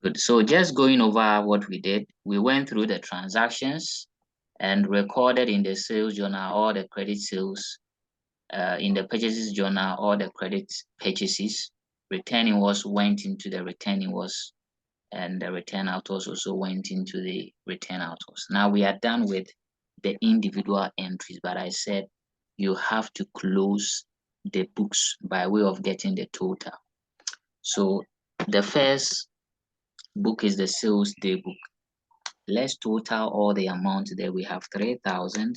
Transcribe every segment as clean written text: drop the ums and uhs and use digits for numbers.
Good. So just going over what we did, we went through the transactions and recorded in the sales journal all the credit sales, in the purchases journal all the credit purchases. Return invoice went into the return invoice, and the return outwards also went into the return outwards. Now we are done with the individual entries, but I said you have to close the books by way of getting the total. So the first book is the sales day book. Let's total all the amount there. We have 3,000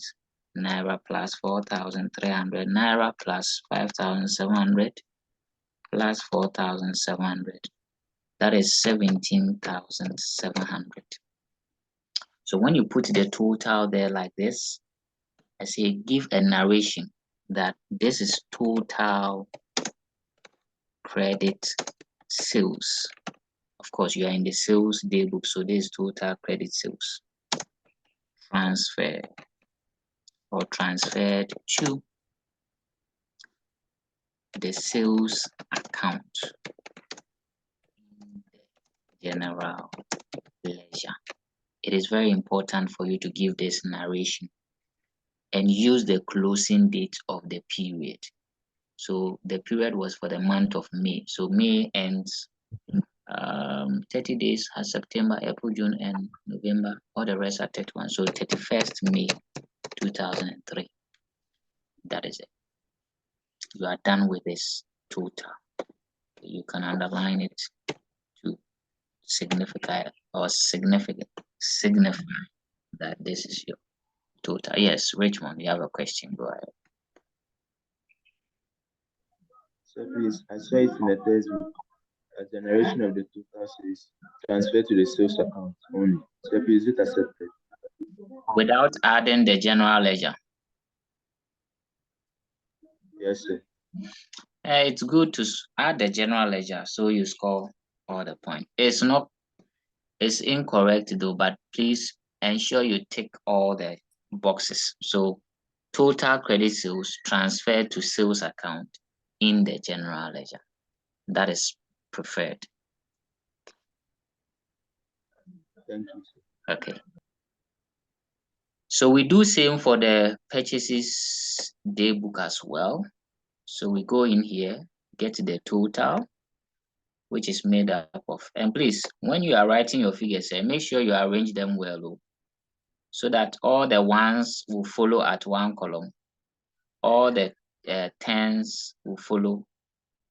naira plus 4,300 naira plus 5,700 plus 4,700. That is 17,700. So when you put the total there like this, I say give a narration that this is total credit sales. Of course, you are in the sales day book, so this is total credit sales transfer or transferred to the sales account in the general ledger. It is very important for you to give this narration and use the closing date of the period. So the period was for the month of May. So May ends 30 days has September, April, June, and November. All the rest are 31. So 31st May 2003. That is it. You are done with this total. You can underline it to signify that this is your total. Yes, Richmond, you have a question. Go ahead. So please, I saw it in the textbook. A generation of the total sales transferred to the sales account only. So please, is it accepted? Without adding the general ledger? Yes, sir. It's good to add the general ledger so you score all the points. It's incorrect though, but please ensure you tick all the boxes. So total credit sales transferred to sales account in the general ledger. That is preferred. Thank you, sir. Okay. So we do same for the purchases day book as well. So we go in here, get the total, which is made up of, and please, when you are writing your figures, make sure you arrange them well, so that all the ones will follow at one column, all the tens will follow,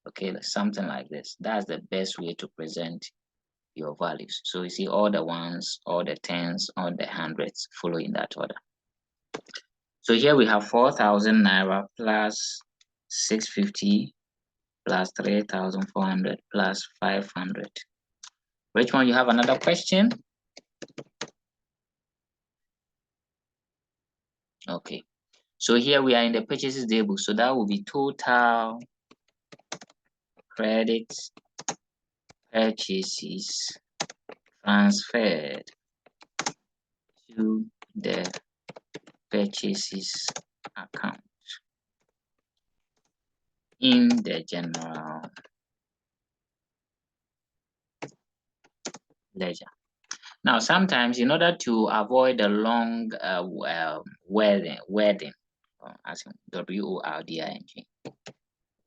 okay, something like this. That's the best way to present your values. So you see all the ones, all the tens, all the hundreds follow in that order. So here we have 4,000 naira plus 650 plus 3,400 plus 500. Richmond, you have another question? Okay. So here we are in the purchases table. So that will be total credit purchases transferred to the purchases account in the general ledger. Now, sometimes in order to avoid the long wording, as in WORDING,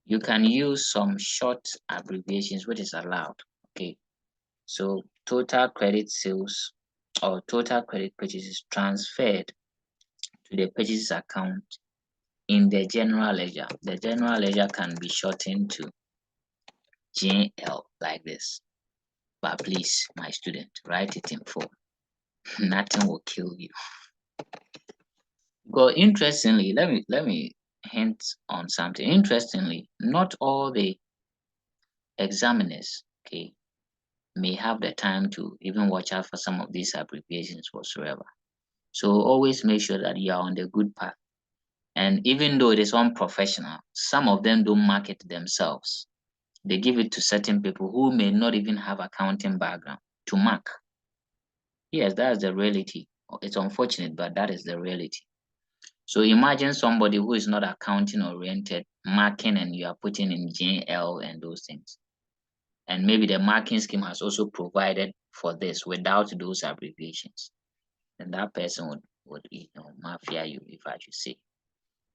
you can use some short abbreviations, which is allowed. Okay, so total credit sales or total credit purchases transferred to the purchases account in the general ledger. The general ledger can be shortened to GL like this. But please, my student, write it in full. Nothing will kill you. But interestingly, let me hint on something. Interestingly, not all the examiners, okay, may have the time to even watch out for some of these abbreviations whatsoever. So always make sure that you are on the good path. And even though it is unprofessional, some of them don't mark it themselves. They give it to certain people who may not even have accounting background to mark. Yes, that's the reality. It's unfortunate, but that is the reality. So imagine somebody who is not accounting oriented marking, and you are putting in GL and those things. And maybe the marking scheme has also provided for this without those abbreviations. And that person would mafia you, if I should say.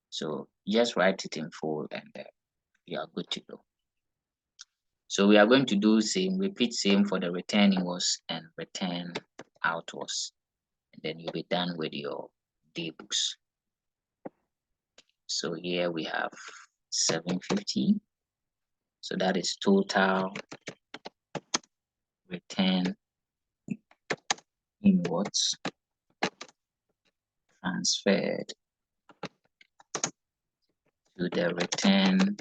So just write it in full and you are good to go. So we are going to do repeat same for the return inwards and return outwards. And then you'll be done with your day books. So here we have 750. So that is total return inwards transferred to the return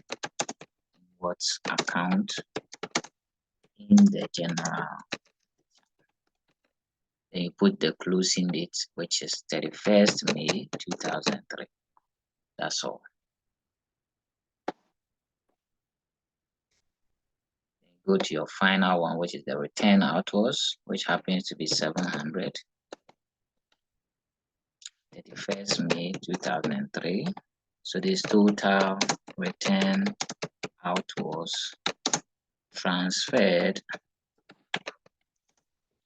inwards account in the general. Then you put the closing date, which is 31st May 2003. That's all. Go to your final one, which is the return outwards, which happens to be 700. 31st May 2003. So this total return outwards transferred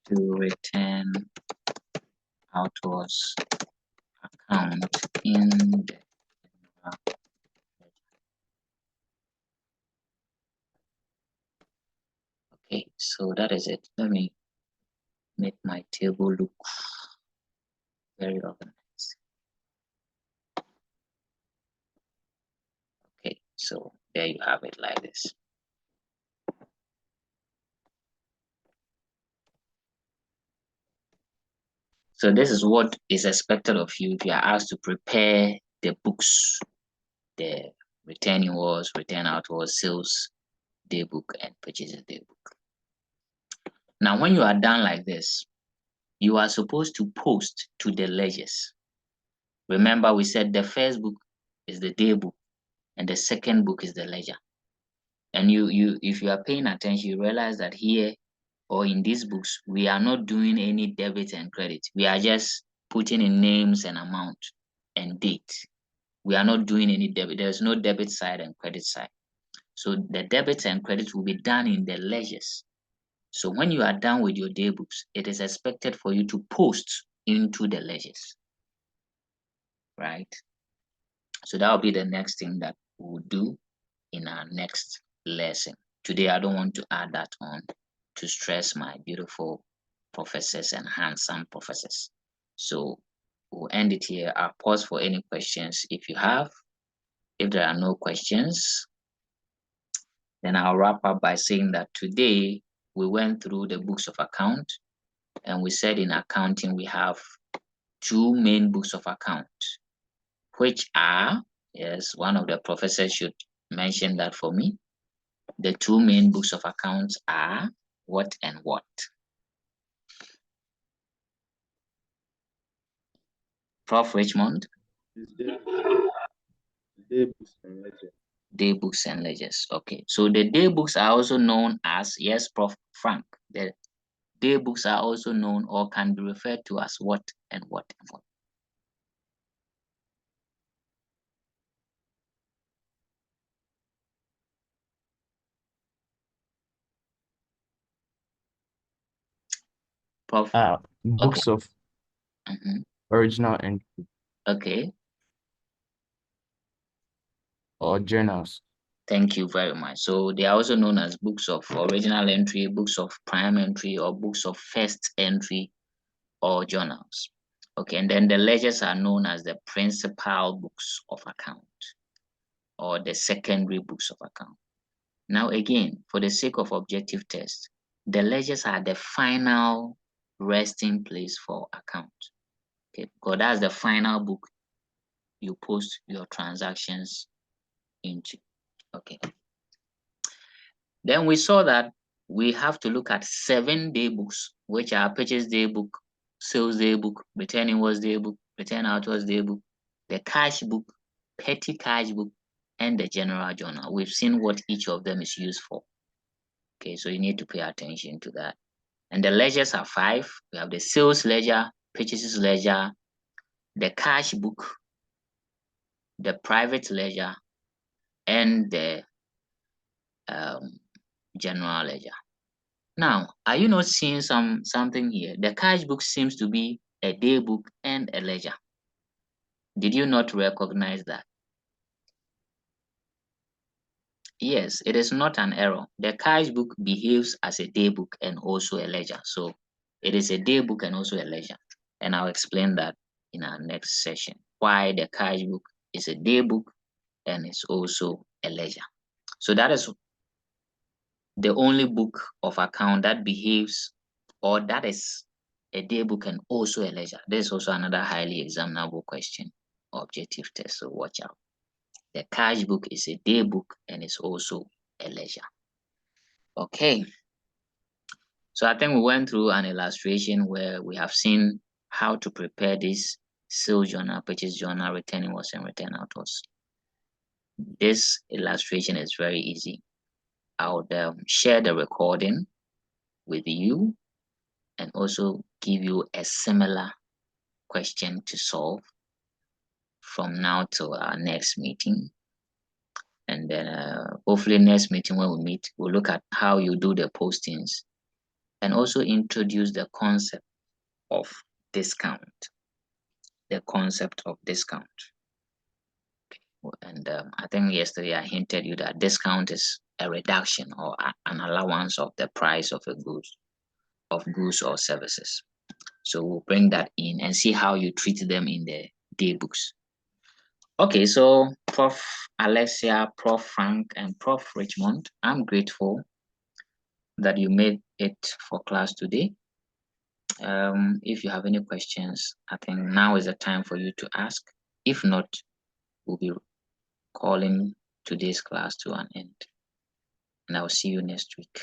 to return outwards account in the Okay, so that is it. Let me make my table look very organized. Okay, so there you have it like this. So this is what is expected of you if you are asked to prepare the books, the return inwards, return outwards, sales daybook, and purchases daybook. Now, when you are done like this, you are supposed to post to the ledgers. Remember, we said the first book is the daybook and the second book is the ledger. And if you are paying attention, you realize that here or in these books, we are not doing any debit and credit. We are just putting in names and amount and date. We are not doing any debit. There's no debit side and credit side. So the debits and credits will be done in the ledgers. So when you are done with your day books, it is expected for you to post into the ledgers, right? So that will be the next thing that we'll do in our next lesson. Today, I don't want to add that on to stress my beautiful professors and handsome professors. So we'll end it here. I'll pause for any questions if you have. If there are no questions, then I'll wrap up by saying that today we went through the books of account, and we said in accounting we have two main books of account, which are, yes, one of the professors should mention that for me. The two main books of accounts are what and what? Prof. Richmond? Day books and ledgers. Day books and ledgers. Okay, so the day books are also known as, yes, Prof. Frank. The day books are also known or can be referred to as what and what and what. Prof. Books of original entry. Okay. Or journals. Thank you very much. So they are also known as books of original entry, books of prime entry, or books of first entry, or journals. Okay, and then the ledgers are known as the principal books of account, or the secondary books of account. Now again, for the sake of objective test, the ledgers are the final resting place for account. Okay, because that's the final book you post your transactions into. Okay. Then we saw that we have to look at 7 day books, which are purchase day book, sales day book, return inwards day book, return outwards day book, the cash book, petty cash book, and the general journal. We've seen what each of them is used for. Okay, so you need to pay attention to that. And the ledgers are 5. We have the sales ledger, purchases ledger, the cash book, the private ledger, and the general ledger. Now, are you not seeing something here? The cash book seems to be a day book and a ledger. Did you not recognize that? Yes, it is not an error. The cash book behaves as a day book and also a ledger. So it is a day book and also a ledger. And I'll explain that in our next session, why the cash book is a day book and it's also a ledger. So that is the only book of account that behaves, or that is a day book and also a ledger. There's also another highly examinable question, objective test, so watch out. The cash book is a day book and it's also a ledger. Okay. So I think we went through an illustration where we have seen how to prepare this sales journal, purchase journal, return invoice, and return outwards. This illustration is very easy. I would share the recording with you and also give you a similar question to solve from now till our next meeting. And then hopefully next meeting when we meet, we'll look at how you do the postings and also introduce the concept of discount. The concept of discount. And I think yesterday I hinted you that discount is a reduction or an allowance of the price of a goods or services. So we'll bring that in and see how you treat them in the day books. Okay, so Prof. Alexia, Prof. Frank, and Prof. Richmond, I'm grateful that you made it for class today. If you have any questions, I think now is the time for you to ask. If not, we'll be calling today's class to an end. And I'll see you next week.